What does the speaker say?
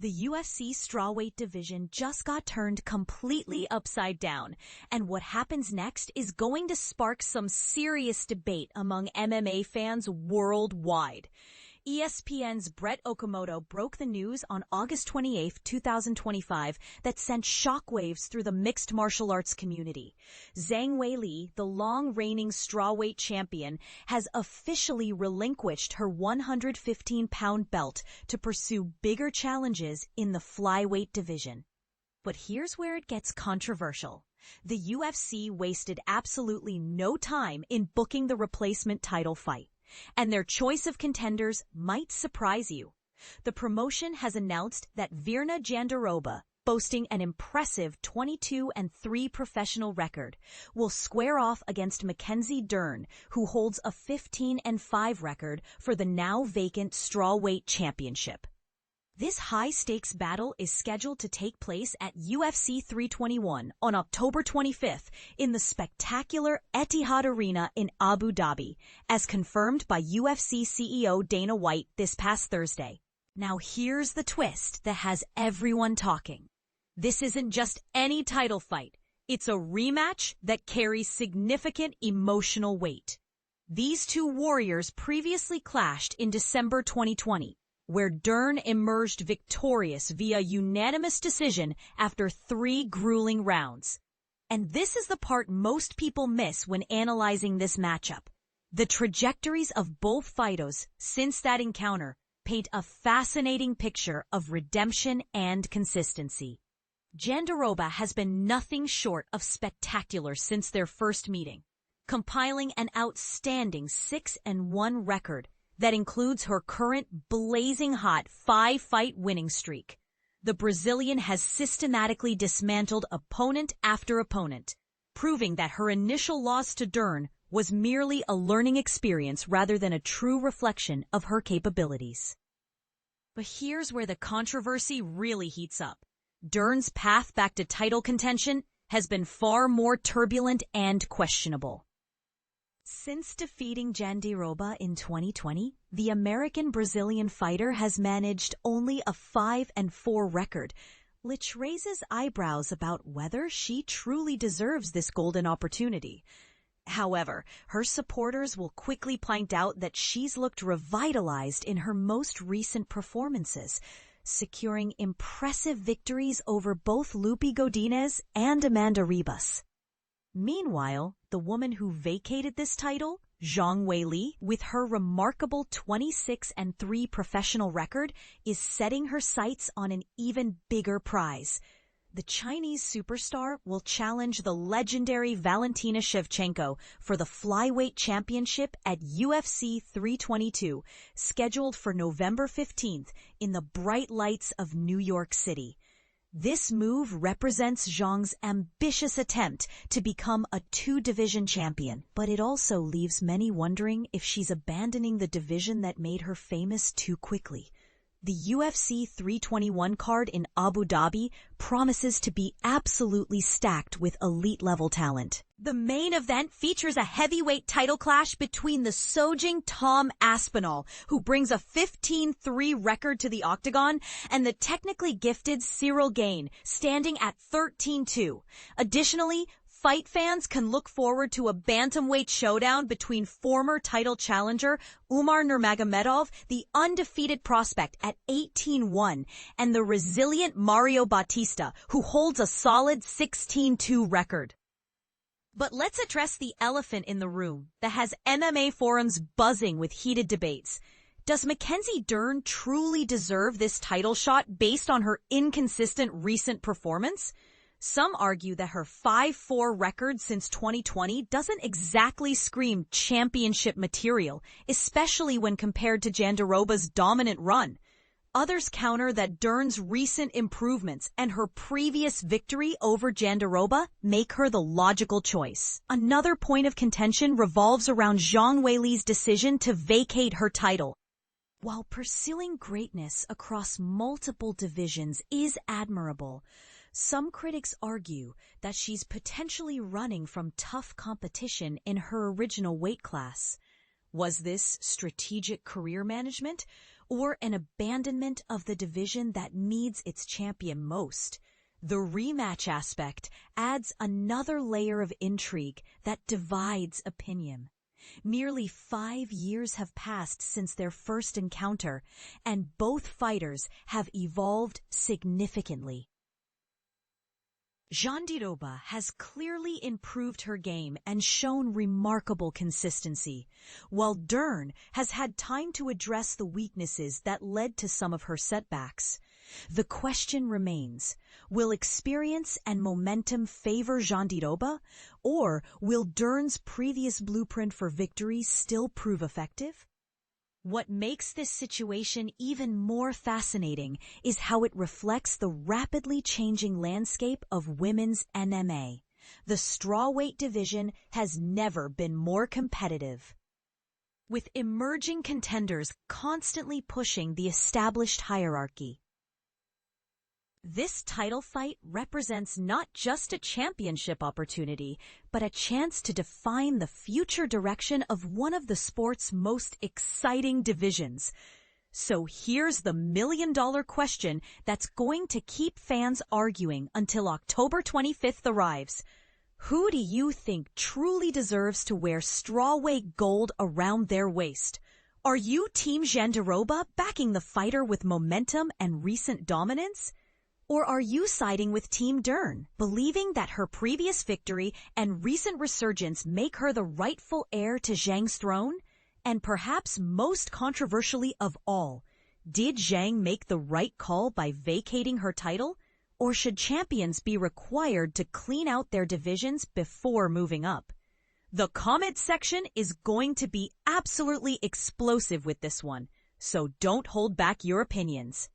The UFC Strawweight division just got turned completely upside down, and what happens next is going to spark some serious debate among MMA fans worldwide. ESPN's Brett Okamoto broke the news on August 28, 2025, that sent shockwaves through the mixed martial arts community. Zhang Weili, the long-reigning strawweight champion, has officially relinquished her 115-pound belt to pursue bigger challenges in the flyweight division. But here's where it gets controversial. The UFC wasted absolutely no time in booking the replacement title fight, and their choice of contenders might surprise you. The promotion has announced that Virna Jandiroba, boasting an impressive 22-3 professional record, will square off against Mackenzie Dern, who holds a 15-5 record for the now vacant Strawweight championship. This high-stakes battle is scheduled to take place at UFC 321 on October 25th in the spectacular Etihad Arena in Abu Dhabi, as confirmed by UFC CEO Dana White this past Thursday. Now here's the twist that has everyone talking. This isn't just any title fight. It's a rematch that carries significant emotional weight. These two warriors previously clashed in December 2020. Where Dern emerged victorious via unanimous decision after 3 grueling rounds. And this is the part most people miss when analyzing this matchup. The trajectories of both fighters since that encounter paint a fascinating picture of redemption and consistency. Jandiroba has been nothing short of spectacular since their first meeting, compiling an outstanding 6-1 record that includes her current blazing hot 5-fight winning streak. The Brazilian has systematically dismantled opponent after opponent, proving that her initial loss to Dern was merely a learning experience rather than a true reflection of her capabilities. But here's where the controversy really heats up. Dern's path back to title contention has been far more turbulent and questionable. Since defeating Jandiroba in 2020, the American-Brazilian fighter has managed only a 5-4 record, which raises eyebrows about whether she truly deserves this golden opportunity. However, her supporters will quickly point out that she's looked revitalized in her most recent performances, securing impressive victories over both Lupi Godinez and Amanda Ribas. Meanwhile, the woman who vacated this title, Zhang Weili, with her remarkable 26-3 professional record, is setting her sights on an even bigger prize. The Chinese superstar will challenge the legendary Valentina Shevchenko for the flyweight championship at UFC 322, scheduled for November 15th in the bright lights of New York City. This move represents Zhang's ambitious attempt to become a 2-division champion, but it also leaves many wondering if she's abandoning the division that made her famous too quickly. The UFC 321 card in Abu Dhabi promises to be absolutely stacked with elite-level talent. The main event features a heavyweight title clash between the Sojing Tom Aspinall, who brings a 15-3 record to the octagon, and the technically gifted Ciryl Gane, standing at 13-2. Additionally, fight fans can look forward to a bantamweight showdown between former title challenger Umar Nurmagomedov, the undefeated prospect at 18-1, and the resilient Mario Bautista, who holds a solid 16-2 record. But let's address the elephant in the room that has MMA forums buzzing with heated debates. Does Mackenzie Dern truly deserve this title shot based on her inconsistent recent performance? Some argue that her 5-4 record since 2020 doesn't exactly scream championship material, especially when compared to Jandiroba's dominant run. Others counter that Dern's recent improvements and her previous victory over Jandiroba make her the logical choice. Another point of contention revolves around Zhang Weili's decision to vacate her title. While pursuing greatness across multiple divisions is admirable, some critics argue that she's potentially running from tough competition in her original weight class. Was this strategic career management, or an abandonment of the division that needs its champion most. The rematch aspect adds another layer of intrigue that divides opinion. Nearly 5 years have passed since their first encounter, and both fighters have evolved significantly. Jandiroba has clearly improved her game and shown remarkable consistency, while Dern has had time to address the weaknesses that led to some of her setbacks. The question remains, will experience and momentum favor Jandiroba, or will Dern's previous blueprint for victory still prove effective? What makes this situation even more fascinating is how it reflects the rapidly changing landscape of women's MMA. The strawweight division has never been more competitive, with emerging contenders constantly pushing the established hierarchy. This title fight represents not just a championship opportunity, but a chance to define the future direction of one of the sport's most exciting divisions. So here's the million-dollar question that's going to keep fans arguing until October 25th arrives. Who do you think truly deserves to wear strawweight gold around their waist? Are you Team Jandiroba, backing the fighter with momentum and recent dominance? Or are you siding with Team Dern, believing that her previous victory and recent resurgence make her the rightful heir to Zhang's throne? And perhaps most controversially of all, did Zhang make the right call by vacating her title? Or should champions be required to clean out their divisions before moving up? The comment section is going to be absolutely explosive with this one, so don't hold back your opinions.